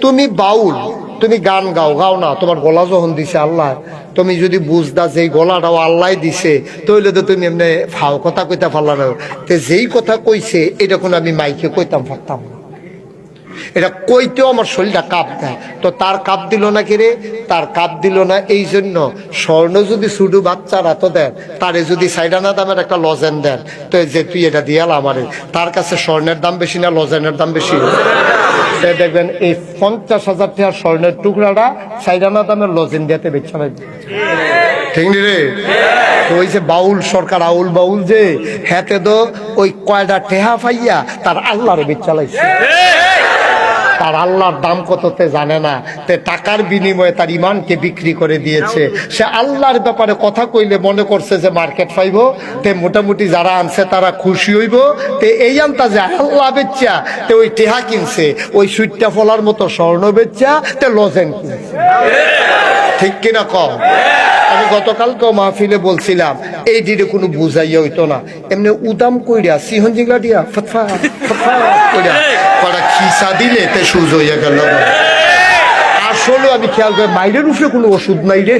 তুমি বাউল, তুমি গান গাও, গাও না, তোমার গলা যখন দিছে আল্লাহ, তুমি যদি বুঝদা যে গলাটাও আল্লাহ দিছে, তাহলে তো তুমি এমনি ফাও কথা কইতা পারলা না। তো যেই কথা কইছে এটা কোনো আমি মাইকে কইতাম পারতাম না, এটা কইতেও আমার শরীরটা কাঁপ দেয়। তো তার কাঁপ দিল না কিরে, তার কাঁপ দিল না এই জন্য স্বর্ণ যদি শুধু বাচ্চারা তো দেন, তারে যদি সাইডানা দামের একটা লজেন দেন, তো যে তুই এটা দিয়াল আমারে, তার কাছে স্বর্ণের দাম বেশি না লজেনের দাম বেশি? দেখবেন এই 50,000 টাকার স্বর্ণের টুকরাটা সাইডানা দামের লজেন দিতে বেচা নাই, ঠিক নি রে? ওই যে বাউল সরকার, আউল বাউল যে হাতে তো ওই কয়টা টেহা পাইয়া তার আল্লাহরে বেচা লাইছে। তার আল্লাহর দাম কততে জানে না, তে টাকার বিনিময়ে তার ইমানকে বিক্রি করে দিয়েছে। সে আল্লাহর ব্যাপারে কথা কইলে মনে করছে যে মার্কেট পাইব, তে মোটামুটি যারা আনছে তারা খুশি হইব, তে এই আনতা যে আল্লাহ বেচা, তে ওই টেহা কিনছে, ওই সুইটটা ফলার মতো স্বর্ণ বেচা, তে লজেন কিনছে। ঠিক কিনা কম? আমি গতকালকেও মাহফিলে বলছিলাম এই দিনে কোনো বুঝাইয়া হইতো না, এমনি উদাম কইরা সিহন জিংলা দিয়া ফতফা ফতফা কইরা কটা খিসা দিলে তে সুজ হইয়া গেল। আসলে আমি খেয়াল করি মাইরের উপরে কোনো ওষুধ নাই রে।